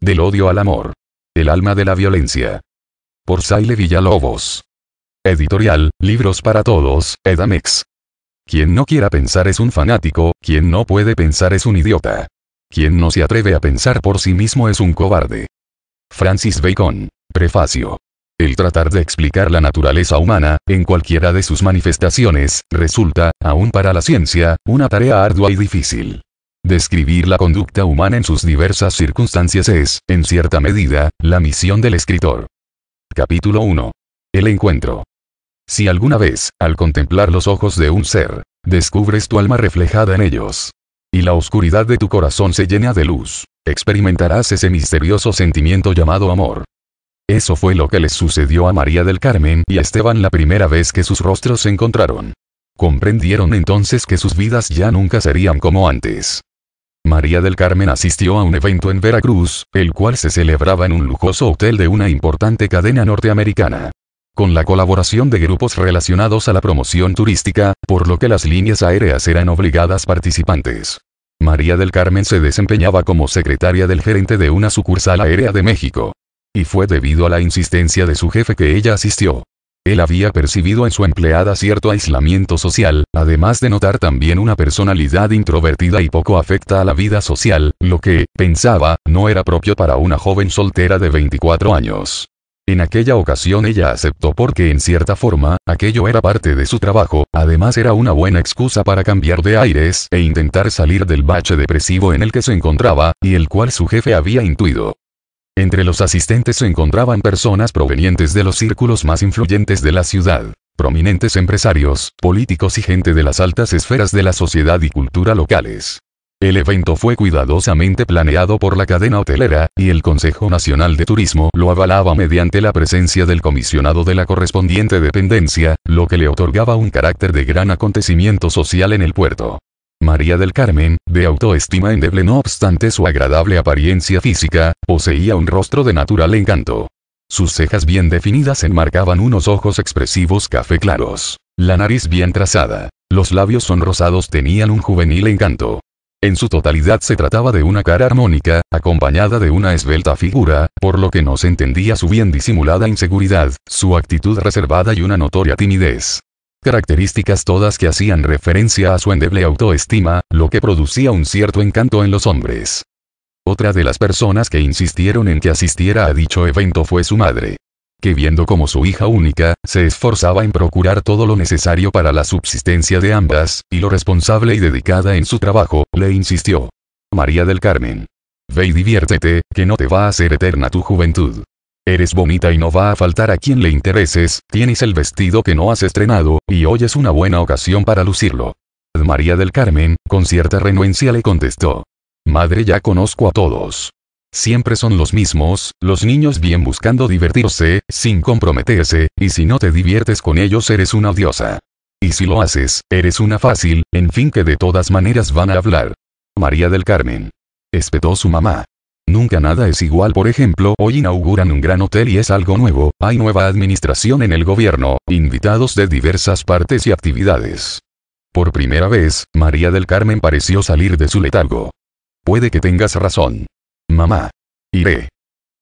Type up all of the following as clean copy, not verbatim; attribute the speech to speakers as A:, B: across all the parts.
A: Del odio al amor. El alma de la violencia. Por Saile Villalobos. Editorial, Libros para Todos, Edamex. Quien no quiera pensar es un fanático, quien no puede pensar es un idiota. Quien no se atreve a pensar por sí mismo es un cobarde. Francis Bacon. Prefacio. El tratar de explicar la naturaleza humana, en cualquiera de sus manifestaciones, resulta, aún para la ciencia, una tarea ardua y difícil. Describir la conducta humana en sus diversas circunstancias es, en cierta medida, la misión del escritor. Capítulo 1. El encuentro. Si alguna vez, al contemplar los ojos de un ser, descubres tu alma reflejada en ellos, y la oscuridad de tu corazón se llena de luz, experimentarás ese misterioso sentimiento llamado amor. Eso fue lo que les sucedió a María del Carmen y a Esteban la primera vez que sus rostros se encontraron. Comprendieron entonces que sus vidas ya nunca serían como antes. María del Carmen asistió a un evento en Veracruz, el cual se celebraba en un lujoso hotel de una importante cadena norteamericana. Con la colaboración de grupos relacionados a la promoción turística, por lo que las líneas aéreas eran obligadas participantes. María del Carmen se desempeñaba como secretaria del gerente de una sucursal aérea de México. Y fue debido a la insistencia de su jefe que ella asistió. Él había percibido en su empleada cierto aislamiento social, además de notar también una personalidad introvertida y poco afecta a la vida social, lo que, pensaba, no era propio para una joven soltera de 24 años. En aquella ocasión ella aceptó porque en cierta forma, aquello era parte de su trabajo, además era una buena excusa para cambiar de aires e intentar salir del bache depresivo en el que se encontraba, y el cual su jefe había intuido. Entre los asistentes se encontraban personas provenientes de los círculos más influyentes de la ciudad, prominentes empresarios, políticos y gente de las altas esferas de la sociedad y cultura locales. El evento fue cuidadosamente planeado por la cadena hotelera, y el Consejo Nacional de Turismo lo avalaba mediante la presencia del comisionado de la correspondiente dependencia, lo que le otorgaba un carácter de gran acontecimiento social en el puerto. María del Carmen, de autoestima endeble no obstante su agradable apariencia física, poseía un rostro de natural encanto. Sus cejas bien definidas enmarcaban unos ojos expresivos café claros, la nariz bien trazada, los labios sonrosados tenían un juvenil encanto. En su totalidad se trataba de una cara armónica, acompañada de una esbelta figura, por lo que no se entendía su bien disimulada inseguridad, su actitud reservada y una notoria timidez. Características todas que hacían referencia a su endeble autoestima, lo que producía un cierto encanto en los hombres. Otra de las personas que insistieron en que asistiera a dicho evento fue su madre, que viendo como su hija única, se esforzaba en procurar todo lo necesario para la subsistencia de ambas, y lo responsable y dedicada en su trabajo, le insistió. María del Carmen. Ve y diviértete, que no te va a hacer eterna tu juventud. Eres bonita y no va a faltar a quien le intereses, tienes el vestido que no has estrenado, y hoy es una buena ocasión para lucirlo. María del Carmen, con cierta renuencia le contestó. Madre, ya conozco a todos. Siempre son los mismos, los niños bien buscando divertirse, sin comprometerse, y si no te diviertes con ellos eres una odiosa. Y si lo haces, eres una fácil, en fin que de todas maneras van a hablar. María del Carmen. Espetó su mamá. Nunca nada es igual. Por ejemplo, hoy inauguran un gran hotel y es algo nuevo, hay nueva administración en el gobierno, invitados de diversas partes y actividades. Por primera vez, María del Carmen pareció salir de su letargo. Puede que tengas razón. Mamá. Iré.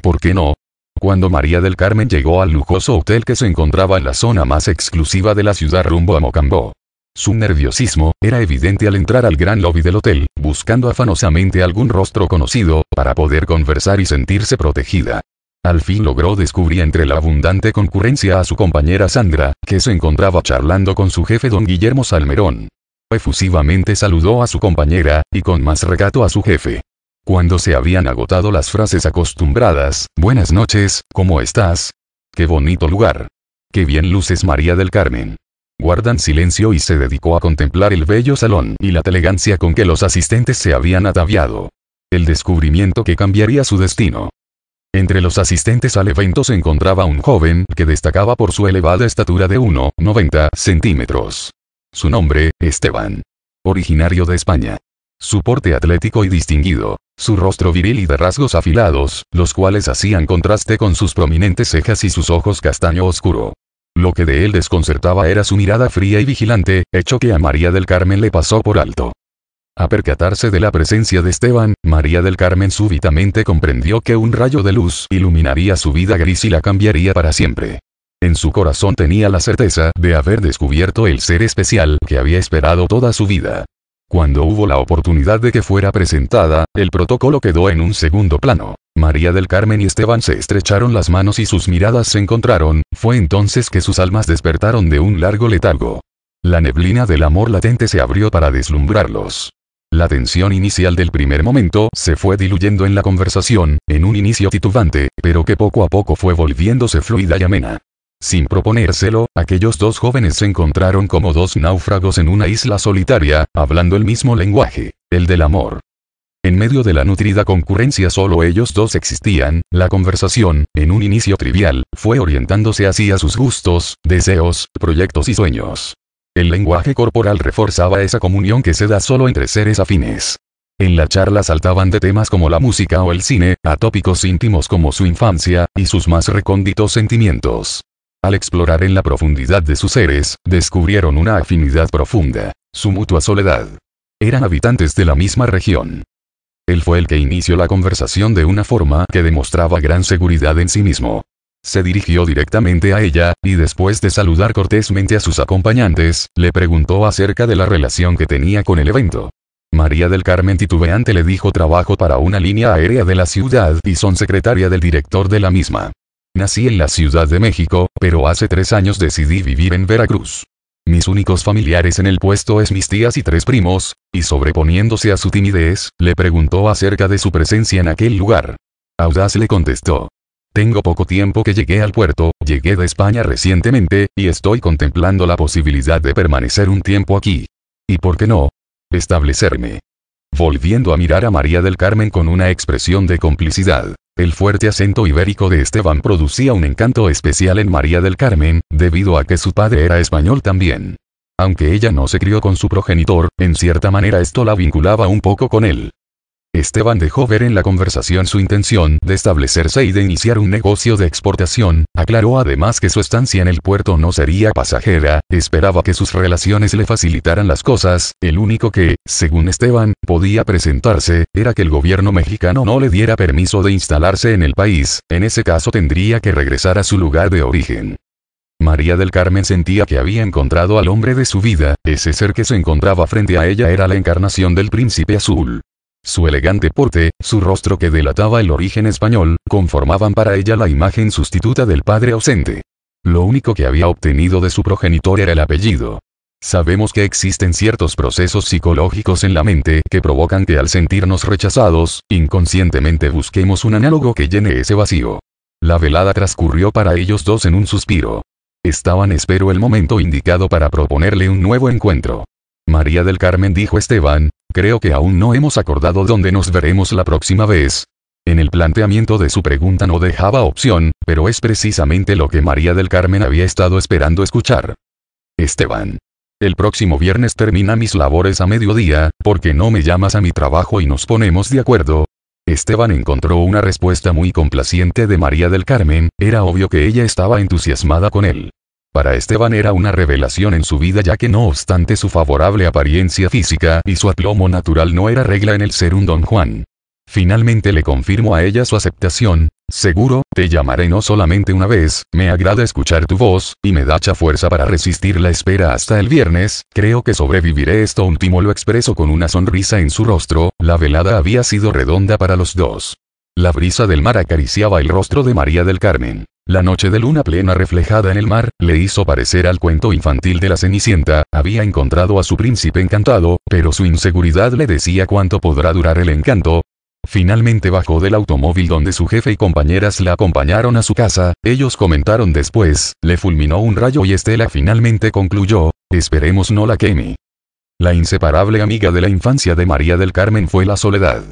A: ¿Por qué no? Cuando María del Carmen llegó al lujoso hotel que se encontraba en la zona más exclusiva de la ciudad rumbo a Mocambo. Su nerviosismo era evidente al entrar al gran lobby del hotel, buscando afanosamente algún rostro conocido, para poder conversar y sentirse protegida. Al fin logró descubrir entre la abundante concurrencia a su compañera Sandra, que se encontraba charlando con su jefe don Guillermo Salmerón. Efusivamente saludó a su compañera, y con más recato a su jefe. Cuando se habían agotado las frases acostumbradas, buenas noches, ¿cómo estás? Qué bonito lugar. Qué bien luces, María del Carmen. Guardan silencio y se dedicó a contemplar el bello salón y la elegancia con que los asistentes se habían ataviado. El descubrimiento que cambiaría su destino. Entre los asistentes al evento se encontraba un joven que destacaba por su elevada estatura de 1,90 centímetros. Su nombre, Esteban. Originario de España. Su porte atlético y distinguido, su rostro viril y de rasgos afilados, los cuales hacían contraste con sus prominentes cejas y sus ojos castaño oscuro. Lo que de él desconcertaba era su mirada fría y vigilante, hecho que a María del Carmen le pasó por alto. A percatarse de la presencia de Esteban, María del Carmen súbitamente comprendió que un rayo de luz iluminaría su vida gris y la cambiaría para siempre. En su corazón tenía la certeza de haber descubierto el ser especial que había esperado toda su vida. Cuando hubo la oportunidad de que fuera presentada, el protocolo quedó en un segundo plano. María del Carmen y Esteban se estrecharon las manos y sus miradas se encontraron, fue entonces que sus almas despertaron de un largo letargo. La neblina del amor latente se abrió para deslumbrarlos. La tensión inicial del primer momento se fue diluyendo en la conversación, en un inicio titubante, pero que poco a poco fue volviéndose fluida y amena. Sin proponérselo, aquellos dos jóvenes se encontraron como dos náufragos en una isla solitaria, hablando el mismo lenguaje, el del amor. En medio de la nutrida concurrencia solo ellos dos existían, la conversación, en un inicio trivial, fue orientándose hacia sus gustos, deseos, proyectos y sueños. El lenguaje corporal reforzaba esa comunión que se da solo entre seres afines. En la charla saltaban de temas como la música o el cine, a tópicos íntimos como su infancia, y sus más recónditos sentimientos. Al explorar en la profundidad de sus seres, descubrieron una afinidad profunda, su mutua soledad. Eran habitantes de la misma región. Él fue el que inició la conversación de una forma que demostraba gran seguridad en sí mismo. Se dirigió directamente a ella, y después de saludar cortésmente a sus acompañantes, le preguntó acerca de la relación que tenía con el evento. María del Carmen titubeante le dijo: trabajo para una línea aérea de la ciudad y son secretaria del director de la misma. Nací en la Ciudad de México, pero hace 3 años decidí vivir en Veracruz. Mis únicos familiares en el puesto es mis tías y 3 primos, y sobreponiéndose a su timidez, le preguntó acerca de su presencia en aquel lugar. Audaz le contestó: tengo poco tiempo que llegué al puerto, llegué de España recientemente, y estoy contemplando la posibilidad de permanecer un tiempo aquí. ¿Y por qué no? Establecerme. Volviendo a mirar a María del Carmen con una expresión de complicidad. El fuerte acento ibérico de Esteban producía un encanto especial en María del Carmen, debido a que su padre era español también. Aunque ella no se crió con su progenitor, en cierta manera esto la vinculaba un poco con él. Esteban dejó ver en la conversación su intención de establecerse y de iniciar un negocio de exportación, aclaró además que su estancia en el puerto no sería pasajera, esperaba que sus relaciones le facilitaran las cosas, el único que, según Esteban, podía presentarse, era que el gobierno mexicano no le diera permiso de instalarse en el país, en ese caso tendría que regresar a su lugar de origen. María del Carmen sentía que había encontrado al hombre de su vida, ese ser que se encontraba frente a ella era la encarnación del príncipe azul. Su elegante porte, su rostro que delataba el origen español, conformaban para ella la imagen sustituta del padre ausente. Lo único que había obtenido de su progenitor era el apellido. Sabemos que existen ciertos procesos psicológicos en la mente que provocan que al sentirnos rechazados, inconscientemente busquemos un análogo que llene ese vacío. La velada transcurrió para ellos dos en un suspiro. Esperó el momento indicado para proponerle un nuevo encuentro. María del Carmen dijo: Esteban, creo que aún no hemos acordado dónde nos veremos la próxima vez. En el planteamiento de su pregunta no dejaba opción, pero es precisamente lo que María del Carmen había estado esperando escuchar. Esteban. El próximo viernes termina mis labores a mediodía, ¿por qué no me llamas a mi trabajo y nos ponemos de acuerdo? Esteban encontró una respuesta muy complaciente de María del Carmen, era obvio que ella estaba entusiasmada con él. Para Esteban era una revelación en su vida, ya que no obstante su favorable apariencia física y su aplomo natural no era regla en el ser un don Juan. Finalmente le confirmó a ella su aceptación: seguro, te llamaré no solamente una vez, me agrada escuchar tu voz, y me da mucha fuerza para resistir la espera hasta el viernes, creo que sobreviviré. Esto último lo expresó con una sonrisa en su rostro, la velada había sido redonda para los dos. La brisa del mar acariciaba el rostro de María del Carmen. La noche de luna plena reflejada en el mar, le hizo parecer al cuento infantil de la Cenicienta, había encontrado a su príncipe encantado, pero su inseguridad le decía cuánto podrá durar el encanto. Finalmente bajó del automóvil donde su jefe y compañeras la acompañaron a su casa, ellos comentaron después, le fulminó un rayo y Estela finalmente concluyó: esperemos no la queme. La inseparable amiga de la infancia de María del Carmen fue la Soledad.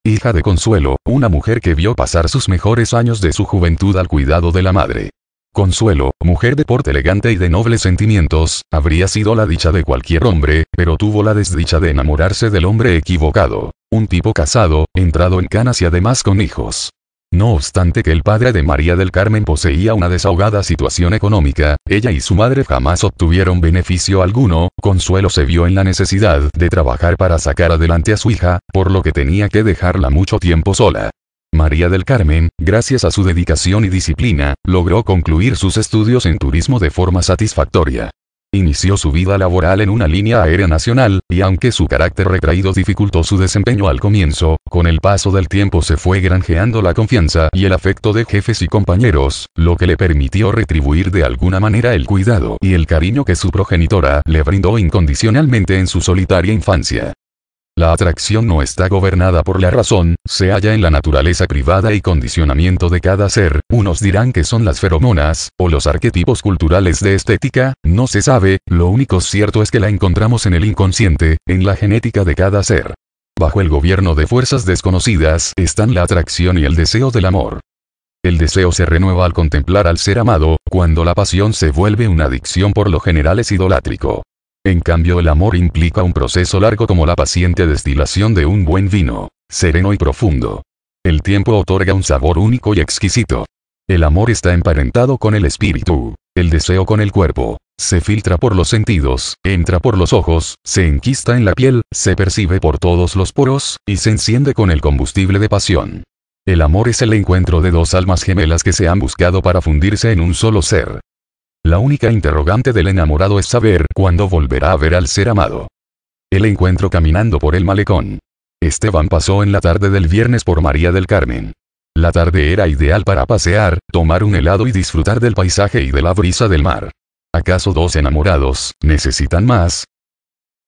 A: Hija de Consuelo, una mujer que vio pasar sus mejores años de su juventud al cuidado de la madre. Consuelo, mujer de porte elegante y de nobles sentimientos, habría sido la dicha de cualquier hombre, pero tuvo la desdicha de enamorarse del hombre equivocado. Un tipo casado, entrado en canas y además con hijos. No obstante que el padre de María del Carmen poseía una desahogada situación económica, ella y su madre jamás obtuvieron beneficio alguno. Consuelo se vio en la necesidad de trabajar para sacar adelante a su hija, por lo que tenía que dejarla mucho tiempo sola. María del Carmen, gracias a su dedicación y disciplina, logró concluir sus estudios en turismo de forma satisfactoria. Inició su vida laboral en una línea aérea nacional, y aunque su carácter retraído dificultó su desempeño al comienzo, con el paso del tiempo se fue granjeando la confianza y el afecto de jefes y compañeros, lo que le permitió retribuir de alguna manera el cuidado y el cariño que su progenitora le brindó incondicionalmente en su solitaria infancia. La atracción no está gobernada por la razón, se halla en la naturaleza privada y condicionamiento de cada ser. Unos dirán que son las feromonas, o los arquetipos culturales de estética, no se sabe, lo único cierto es que la encontramos en el inconsciente, en la genética de cada ser. Bajo el gobierno de fuerzas desconocidas están la atracción y el deseo del amor. El deseo se renueva al contemplar al ser amado, cuando la pasión se vuelve una adicción por lo general es idolátrico. En cambio el amor implica un proceso largo como la paciente destilación de un buen vino, sereno y profundo. El tiempo otorga un sabor único y exquisito. El amor está emparentado con el espíritu, el deseo con el cuerpo, se filtra por los sentidos, entra por los ojos, se enquista en la piel, se percibe por todos los poros, y se enciende con el combustible de pasión. El amor es el encuentro de dos almas gemelas que se han buscado para fundirse en un solo ser. La única interrogante del enamorado es saber cuándo volverá a ver al ser amado. El encuentro caminando por el malecón. Esteban pasó en la tarde del viernes por María del Carmen. La tarde era ideal para pasear, tomar un helado y disfrutar del paisaje y de la brisa del mar. ¿Acaso dos enamorados necesitan más?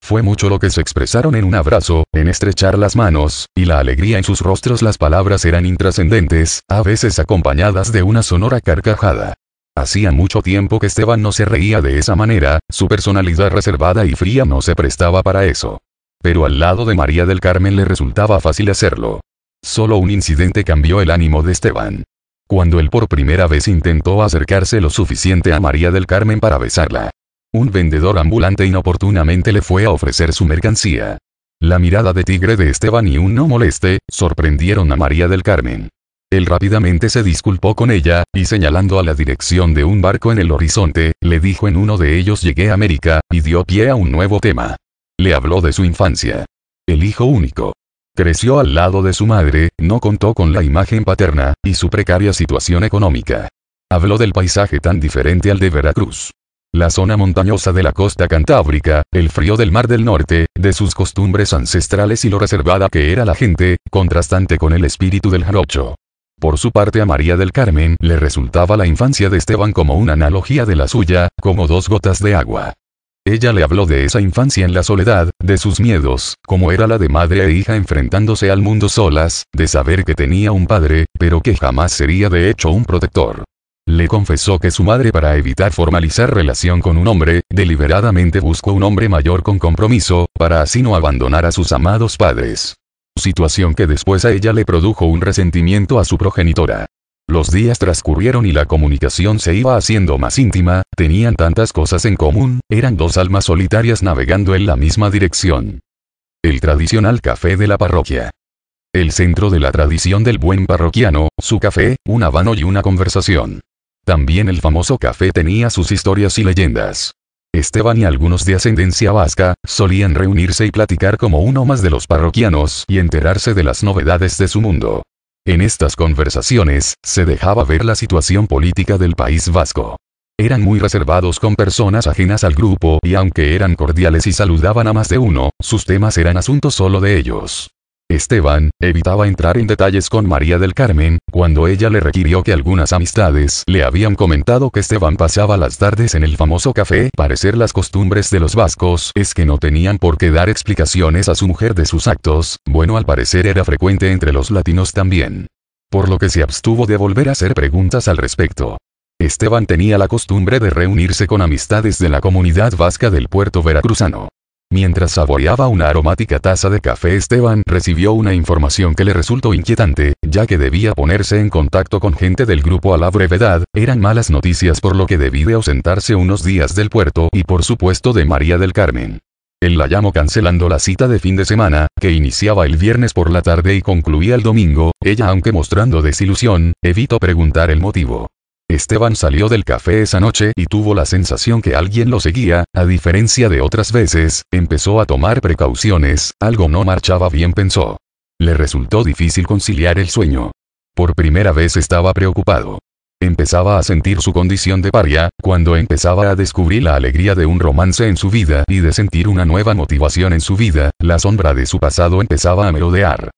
A: Fue mucho lo que se expresaron en un abrazo, en estrechar las manos, y la alegría en sus rostros. Las palabras eran intrascendentes, a veces acompañadas de una sonora carcajada. Hacía mucho tiempo que Esteban no se reía de esa manera, su personalidad reservada y fría no se prestaba para eso. Pero al lado de María del Carmen le resultaba fácil hacerlo. Solo un incidente cambió el ánimo de Esteban. Cuando él por primera vez intentó acercarse lo suficiente a María del Carmen para besarla. Un vendedor ambulante inoportunamente le fue a ofrecer su mercancía. La mirada de tigre de Esteban y un no moleste, sorprendieron a María del Carmen. Él rápidamente se disculpó con ella, y señalando a la dirección de un barco en el horizonte, le dijo en uno de ellos llegué a América, y dio pie a un nuevo tema. Le habló de su infancia. El hijo único. Creció al lado de su madre, no contó con la imagen paterna, y su precaria situación económica. Habló del paisaje tan diferente al de Veracruz. La zona montañosa de la costa cantábrica, el frío del mar del norte, de sus costumbres ancestrales y lo reservada que era la gente, contrastante con el espíritu del jarocho. Por su parte a María del Carmen le resultaba la infancia de Esteban como una analogía de la suya, como dos gotas de agua. Ella le habló de esa infancia en la soledad, de sus miedos, como era la de madre e hija enfrentándose al mundo solas, de saber que tenía un padre, pero que jamás sería de hecho un protector. Le confesó que su madre para evitar formalizar relación con un hombre, deliberadamente buscó un hombre mayor con compromiso, para así no abandonar a sus amados padres. Situación que después a ella le produjo un resentimiento a su progenitora. Los días transcurrieron y la comunicación se iba haciendo más íntima, tenían tantas cosas en común, eran dos almas solitarias navegando en la misma dirección. El tradicional café de la parroquia. El centro de la tradición del buen parroquiano, su café, un habano y una conversación. También el famoso café tenía sus historias y leyendas. Esteban y algunos de ascendencia vasca, solían reunirse y platicar como uno más de los parroquianos y enterarse de las novedades de su mundo. En estas conversaciones, se dejaba ver la situación política del país vasco. Eran muy reservados con personas ajenas al grupo y aunque eran cordiales y saludaban a más de uno, sus temas eran asuntos solo de ellos. Esteban evitaba entrar en detalles con María del Carmen, cuando ella le requirió que algunas amistades le habían comentado que Esteban pasaba las tardes en el famoso café. Parecer las costumbres de los vascos es que no tenían por qué dar explicaciones a su mujer de sus actos, bueno al parecer era frecuente entre los latinos también. Por lo que se abstuvo de volver a hacer preguntas al respecto. Esteban tenía la costumbre de reunirse con amistades de la comunidad vasca del puerto veracruzano. Mientras saboreaba una aromática taza de café Esteban recibió una información que le resultó inquietante, ya que debía ponerse en contacto con gente del grupo a la brevedad, eran malas noticias por lo que debía ausentarse unos días del puerto y por supuesto de María del Carmen. Él la llamó cancelando la cita de fin de semana, que iniciaba el viernes por la tarde y concluía el domingo. Ella, aunque mostrando desilusión, evitó preguntar el motivo. Esteban salió del café esa noche y tuvo la sensación que alguien lo seguía. A diferencia de otras veces, empezó a tomar precauciones. Algo no marchaba bien, pensó. Le resultó difícil conciliar el sueño. Por primera vez estaba preocupado. Empezaba a sentir su condición de paria, cuando empezaba a descubrir la alegría de un romance en su vida y de sentir una nueva motivación en su vida. La sombra de su pasado empezaba a merodear.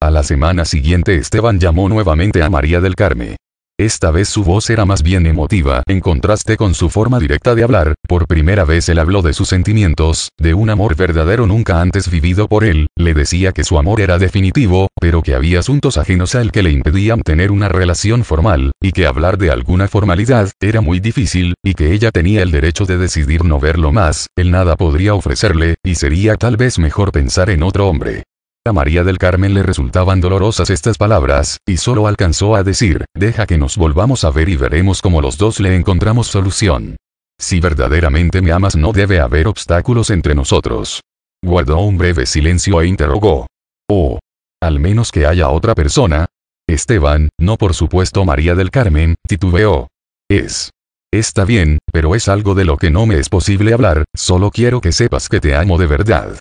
A: A la semana siguiente Esteban llamó nuevamente a María del Carmen. Esta vez su voz era más bien emotiva, en contraste con su forma directa de hablar. Por primera vez él habló de sus sentimientos, de un amor verdadero nunca antes vivido por él. Le decía que su amor era definitivo, pero que había asuntos ajenos a él que le impedían tener una relación formal, y que hablar de alguna formalidad era muy difícil, y que ella tenía el derecho de decidir no verlo más. Él nada podría ofrecerle, y sería tal vez mejor pensar en otro hombre. A María del Carmen le resultaban dolorosas estas palabras, y solo alcanzó a decir: deja que nos volvamos a ver y veremos cómo los dos le encontramos solución. Si verdaderamente me amas no debe haber obstáculos entre nosotros. Guardó un breve silencio e interrogó. Oh. Al menos que haya otra persona. Esteban, no, por supuesto. María del Carmen titubeó. Está bien, pero es algo de lo que no me es posible hablar. Solo quiero que sepas que te amo de verdad.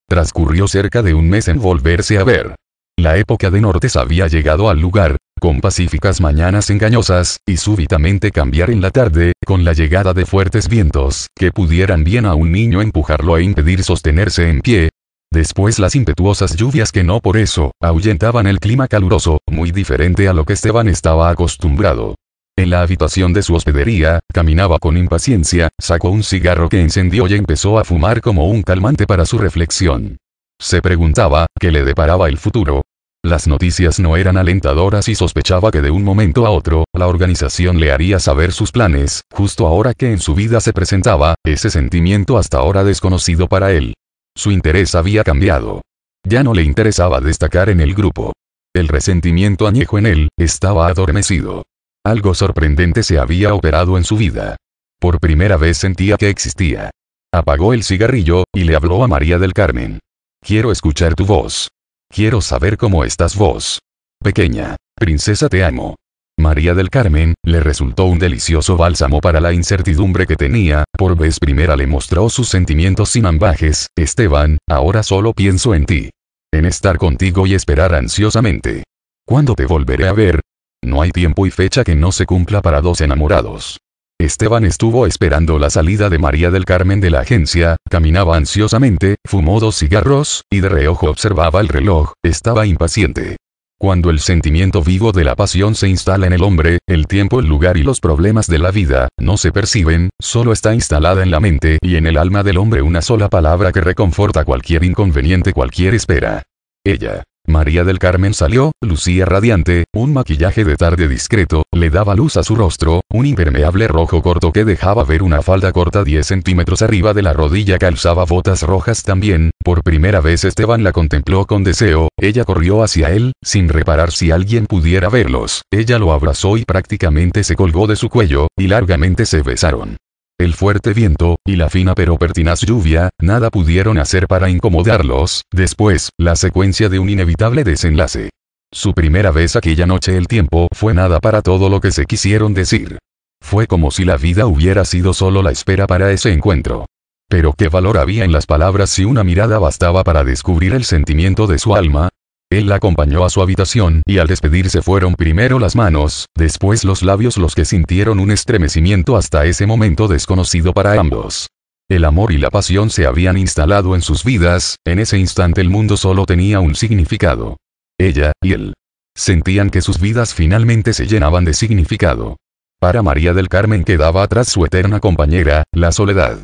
A: Transcurrió cerca de un mes en volverse a ver. La época de Nortes había llegado al lugar, con pacíficas mañanas engañosas, y súbitamente cambiar en la tarde, con la llegada de fuertes vientos, que pudieran bien a un niño empujarlo e impedir sostenerse en pie. Después las impetuosas lluvias que no por eso, ahuyentaban el clima caluroso, muy diferente a lo que Esteban estaba acostumbrado. En la habitación de su hospedería, caminaba con impaciencia, sacó un cigarro que encendió y empezó a fumar como un calmante para su reflexión. Se preguntaba, ¿qué le deparaba el futuro? Las noticias no eran alentadoras y sospechaba que de un momento a otro, la organización le haría saber sus planes, justo ahora que en su vida se presentaba, ese sentimiento hasta ahora desconocido para él. Su interés había cambiado. Ya no le interesaba destacar en el grupo. El resentimiento añejo en él, estaba adormecido. Algo sorprendente se había operado en su vida. Por primera vez sentía que existía. Apagó el cigarrillo, y le habló a María del Carmen. Quiero escuchar tu voz. Quiero saber cómo estás vos. Pequeña princesa, te amo. María del Carmen, le resultó un delicioso bálsamo para la incertidumbre que tenía. Por vez primera le mostró sus sentimientos sin ambajes. Esteban, ahora solo pienso en ti. En estar contigo y esperar ansiosamente. ¿Cuándo te volveré a ver? No hay tiempo y fecha que no se cumpla para dos enamorados. Esteban estuvo esperando la salida de María del Carmen de la agencia, caminaba ansiosamente, fumó 2 cigarros, y de reojo observaba el reloj. Estaba impaciente. Cuando el sentimiento vivo de la pasión se instala en el hombre, el tiempo, el lugar y los problemas de la vida, no se perciben, solo está instalada en la mente y en el alma del hombre una sola palabra que reconforta cualquier inconveniente, cualquier espera. Ella. María del Carmen salió, lucía radiante, un maquillaje de tarde discreto, le daba luz a su rostro, un impermeable rojo corto que dejaba ver una falda corta 10 centímetros arriba de la rodilla, calzaba botas rojas también. Por primera vez Esteban la contempló con deseo, ella corrió hacia él, sin reparar si alguien pudiera verlos, ella lo abrazó y prácticamente se colgó de su cuello, y largamente se besaron. El fuerte viento, y la fina pero pertinaz lluvia, nada pudieron hacer para incomodarlos. Después, la secuencia de un inevitable desenlace. Su primera vez aquella noche, el tiempo fue nada para todo lo que se quisieron decir. Fue como si la vida hubiera sido solo la espera para ese encuentro. Pero qué valor había en las palabras si una mirada bastaba para descubrir el sentimiento de su alma. Él la acompañó a su habitación y al despedirse fueron primero las manos, después los labios los que sintieron un estremecimiento hasta ese momento desconocido para ambos. El amor y la pasión se habían instalado en sus vidas, en ese instante el mundo solo tenía un significado. Ella y él. Sentían que sus vidas finalmente se llenaban de significado. Para María del Carmen quedaba atrás su eterna compañera, la soledad.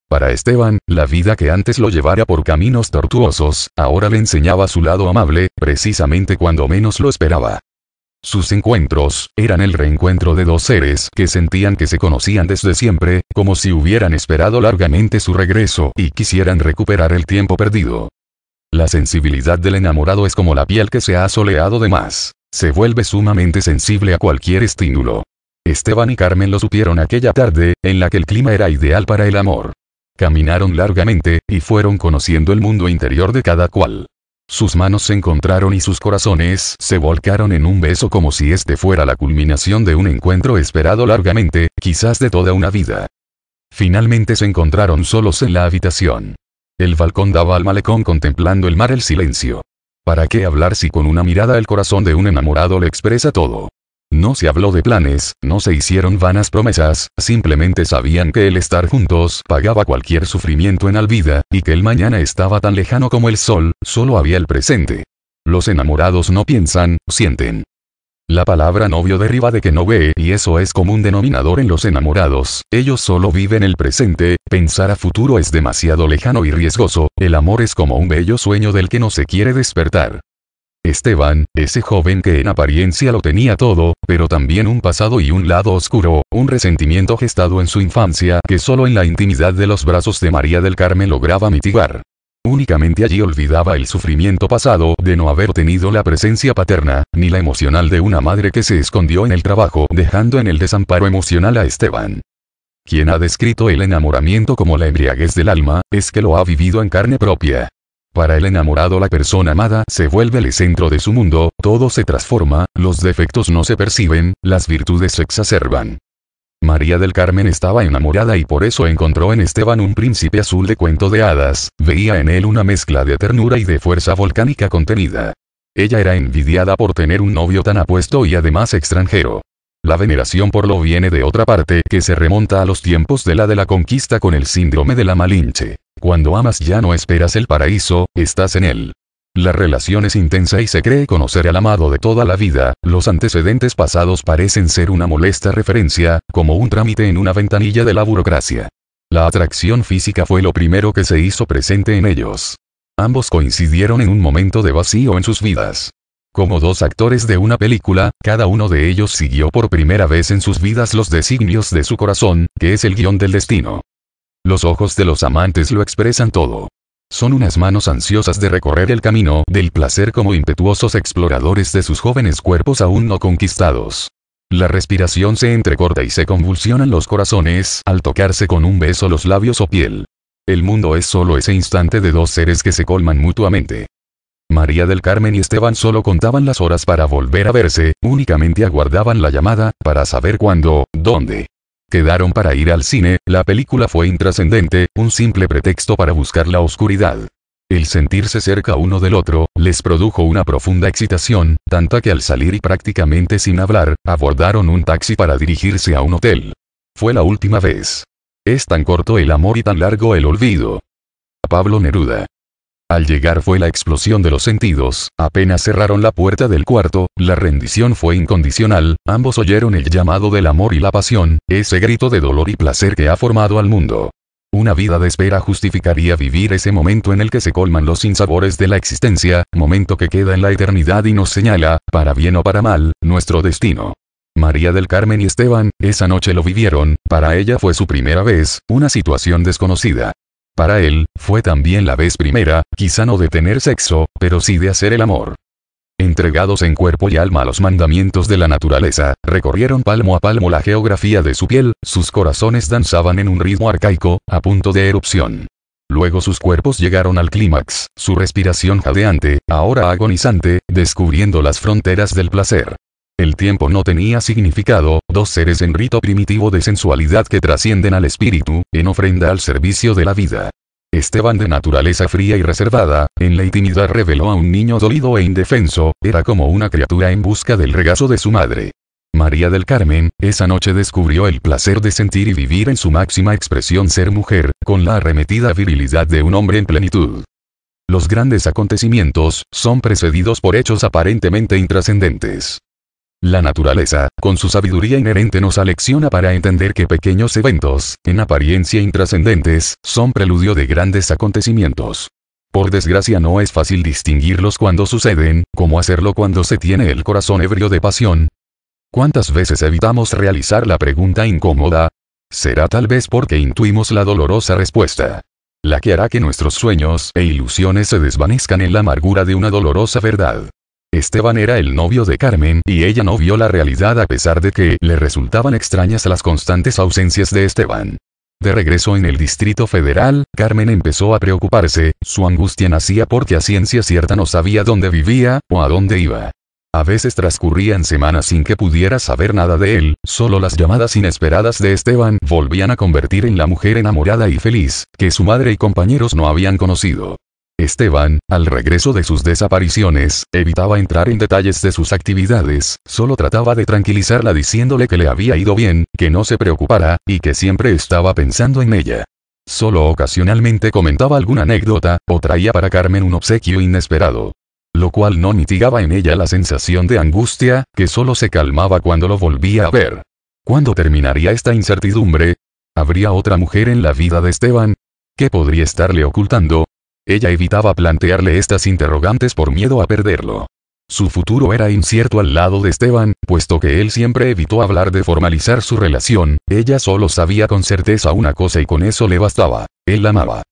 A: Para Esteban, la vida que antes lo llevara por caminos tortuosos, ahora le enseñaba su lado amable, precisamente cuando menos lo esperaba. Sus encuentros, eran el reencuentro de dos seres que sentían que se conocían desde siempre, como si hubieran esperado largamente su regreso y quisieran recuperar el tiempo perdido. La sensibilidad del enamorado es como la piel que se ha soleado de más. Se vuelve sumamente sensible a cualquier estímulo. Esteban y Carmen lo supieron aquella tarde, en la que el clima era ideal para el amor. Caminaron largamente, y fueron conociendo el mundo interior de cada cual. Sus manos se encontraron y sus corazones se volcaron en un beso como si este fuera la culminación de un encuentro esperado largamente, quizás de toda una vida. Finalmente se encontraron solos en la habitación. El balcón daba al malecón contemplando el mar, el silencio. ¿Para qué hablar si con una mirada el corazón de un enamorado le expresa todo? No se habló de planes, no se hicieron vanas promesas, simplemente sabían que el estar juntos pagaba cualquier sufrimiento en la vida, y que el mañana estaba tan lejano como el sol, solo había el presente. Los enamorados no piensan, sienten. La palabra novio deriva de que no ve, y eso es común denominador en los enamorados, ellos solo viven el presente, pensar a futuro es demasiado lejano y riesgoso, el amor es como un bello sueño del que no se quiere despertar. Esteban, ese joven que en apariencia lo tenía todo, pero también un pasado y un lado oscuro, un resentimiento gestado en su infancia que solo en la intimidad de los brazos de María del Carmen lograba mitigar. Únicamente allí olvidaba el sufrimiento pasado de no haber tenido la presencia paterna, ni la emocional de una madre que se escondió en el trabajo, dejando en el desamparo emocional a Esteban. Quien ha descrito el enamoramiento como la embriaguez del alma, es que lo ha vivido en carne propia. Para el enamorado la persona amada se vuelve el centro de su mundo, todo se transforma, los defectos no se perciben, las virtudes se exacerban. María del Carmen estaba enamorada y por eso encontró en Esteban un príncipe azul de cuento de hadas, veía en él una mezcla de ternura y de fuerza volcánica contenida. Ella era envidiada por tener un novio tan apuesto y además extranjero. La veneración por lo viene de otra parte que se remonta a los tiempos de la conquista con el síndrome de la Malinche. Cuando amas ya no esperas el paraíso, estás en él. La relación es intensa y se cree conocer al amado de toda la vida, los antecedentes pasados parecen ser una molesta referencia, como un trámite en una ventanilla de la burocracia. La atracción física fue lo primero que se hizo presente en ellos. Ambos coincidieron en un momento de vacío en sus vidas. Como dos actores de una película, cada uno de ellos siguió por primera vez en sus vidas los designios de su corazón, que es el guión del destino. Los ojos de los amantes lo expresan todo. Son unas manos ansiosas de recorrer el camino del placer como impetuosos exploradores de sus jóvenes cuerpos aún no conquistados. La respiración se entrecorta y se convulsionan los corazones al tocarse con un beso los labios o piel. El mundo es solo ese instante de dos seres que se colman mutuamente. María del Carmen y Esteban solo contaban las horas para volver a verse, únicamente aguardaban la llamada, para saber cuándo, dónde. Quedaron para ir al cine, la película fue intrascendente, un simple pretexto para buscar la oscuridad. El sentirse cerca uno del otro, les produjo una profunda excitación, tanta que al salir y prácticamente sin hablar, abordaron un taxi para dirigirse a un hotel. Fue la última vez. Es tan corto el amor y tan largo el olvido. Pablo Neruda. Al llegar fue la explosión de los sentidos, apenas cerraron la puerta del cuarto, la rendición fue incondicional, ambos oyeron el llamado del amor y la pasión, ese grito de dolor y placer que ha formado al mundo. Una vida de espera justificaría vivir ese momento en el que se colman los sinsabores de la existencia, momento que queda en la eternidad y nos señala, para bien o para mal, nuestro destino. María del Carmen y Esteban, esa noche lo vivieron, para ella fue su primera vez, una situación desconocida. Para él, fue también la vez primera, quizá no de tener sexo, pero sí de hacer el amor. Entregados en cuerpo y alma a los mandamientos de la naturaleza, recorrieron palmo a palmo la geografía de su piel, sus corazones danzaban en un ritmo arcaico, a punto de erupción. Luego sus cuerpos llegaron al clímax, su respiración jadeante, ahora agonizante, descubriendo las fronteras del placer. El tiempo no tenía significado, dos seres en rito primitivo de sensualidad que trascienden al espíritu, en ofrenda al servicio de la vida. Esteban, de naturaleza fría y reservada, en la intimidad reveló a un niño dolido e indefenso, era como una criatura en busca del regazo de su madre. María del Carmen, esa noche descubrió el placer de sentir y vivir en su máxima expresión ser mujer, con la arremetida virilidad de un hombre en plenitud. Los grandes acontecimientos, son precedidos por hechos aparentemente intrascendentes. La naturaleza, con su sabiduría inherente nos alecciona para entender que pequeños eventos, en apariencia intrascendentes, son preludio de grandes acontecimientos. Por desgracia no es fácil distinguirlos cuando suceden, como hacerlo cuando se tiene el corazón ebrio de pasión. ¿Cuántas veces evitamos realizar la pregunta incómoda? Será tal vez porque intuimos la dolorosa respuesta. La que hará que nuestros sueños e ilusiones se desvanezcan en la amargura de una dolorosa verdad. Esteban era el novio de Carmen y ella no vio la realidad a pesar de que le resultaban extrañas las constantes ausencias de Esteban. De regreso en el Distrito Federal, Carmen empezó a preocuparse, su angustia nacía porque a ciencia cierta no sabía dónde vivía, o a dónde iba. A veces transcurrían semanas sin que pudiera saber nada de él, solo las llamadas inesperadas de Esteban volvían a convertir en la mujer enamorada y feliz, que su madre y compañeros no habían conocido. Esteban, al regreso de sus desapariciones, evitaba entrar en detalles de sus actividades, solo trataba de tranquilizarla diciéndole que le había ido bien, que no se preocupara, y que siempre estaba pensando en ella. Solo ocasionalmente comentaba alguna anécdota, o traía para Carmen un obsequio inesperado. Lo cual no mitigaba en ella la sensación de angustia, que solo se calmaba cuando lo volvía a ver. ¿Cuándo terminaría esta incertidumbre? ¿Habría otra mujer en la vida de Esteban? ¿Qué podría estarle ocultando? Ella evitaba plantearle estas interrogantes por miedo a perderlo. Su futuro era incierto al lado de Esteban, puesto que él siempre evitó hablar de formalizar su relación, ella solo sabía con certeza una cosa y con eso le bastaba: él la amaba.